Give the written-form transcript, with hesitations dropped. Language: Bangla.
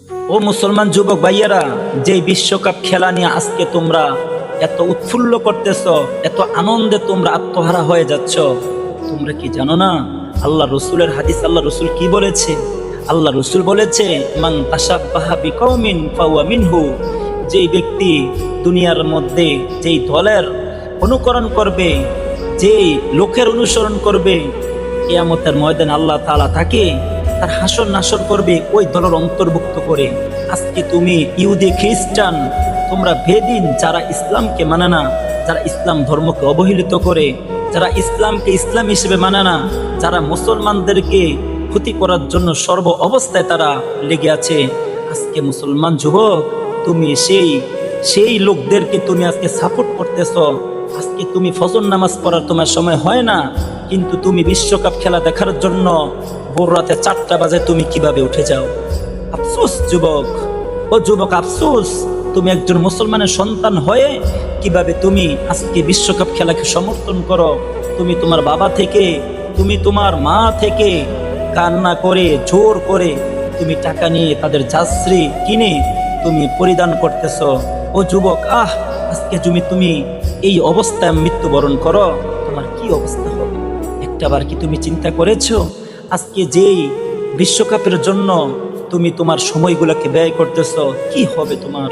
ও মুসলমান যুবক ভাইয়েরা, যে বিশ্বকাপ খেলা নিয়ে আজকে তোমরা এত উৎফুল্ল করতেছ, এত আনন্দে তোমরা আত্মহারা হয়ে যাচ্ছ, তোমরা কি জানো না আল্লাহ রসুলের হাদিস? আল্লাহ রসুল কি বলেছে? আল্লাহ রসুল বলেছে, মান তাশাব্বাহা বিকওমিন ফাহুয়া মিনহু। যেই ব্যক্তি দুনিয়ার মধ্যে যেই দলের অনুকরণ করবে, যেই লোকের অনুসরণ করবে, কিয়ামতের ময়দানে আল্লাহ তাআলা তাকে তার হাসর নাসর করবে ওই দলের অন্তর্ভুক্ত করে। আজকে তুমি ইহুদি খ্রিস্টান, তোমরা বেদিন, যারা ইসলামকে মানে না, যারা ইসলাম ধর্মকে অবহেলিত করে, যারা ইসলামকে ইসলাম হিসেবে মানে না, যারা মুসলমানদেরকে ক্ষতি করার জন্য সর্ব অবস্থায় তারা লেগে আছে, আজকে মুসলমান যুবক তুমি সেই লোকদেরকে তুমি আজকে সাপোর্ট করতেছ। আজকে তুমি ফজর নামাজ পড়ার তোমার সময় হয় না, কিন্তু তুমি বিশ্বকাপ খেলা দেখার জন্য ভোর রাতে 4টা বাজে তুমি কিভাবে উঠে যাও? আফসোস যুবক, ও যুবক আফসোস, তুমি একজন মুসলমানের সন্তান হয়ে কিভাবে তুমি আজকে বিশ্বকাপ খেলাকে সমর্থন করো? তুমি তোমার বাবা থেকে, তুমি তোমার মা থেকে কান্না করে জোর করে তুমি টাকা নিয়ে তাদের জার্সি কিনে তুমি পরিধান করতেছ। ও যুবক, আজকে তুমি এই অবস্থায় মৃত্যুবরণ করো, তোমার কি অবস্থা হবে? একটাবার কি তুমি চিন্তা করেছো? আজকে যেই বিশ্বকাপের জন্য তুমি তোমার সময়গুলোকে ব্যয় করতেছ, কি হবে তোমার?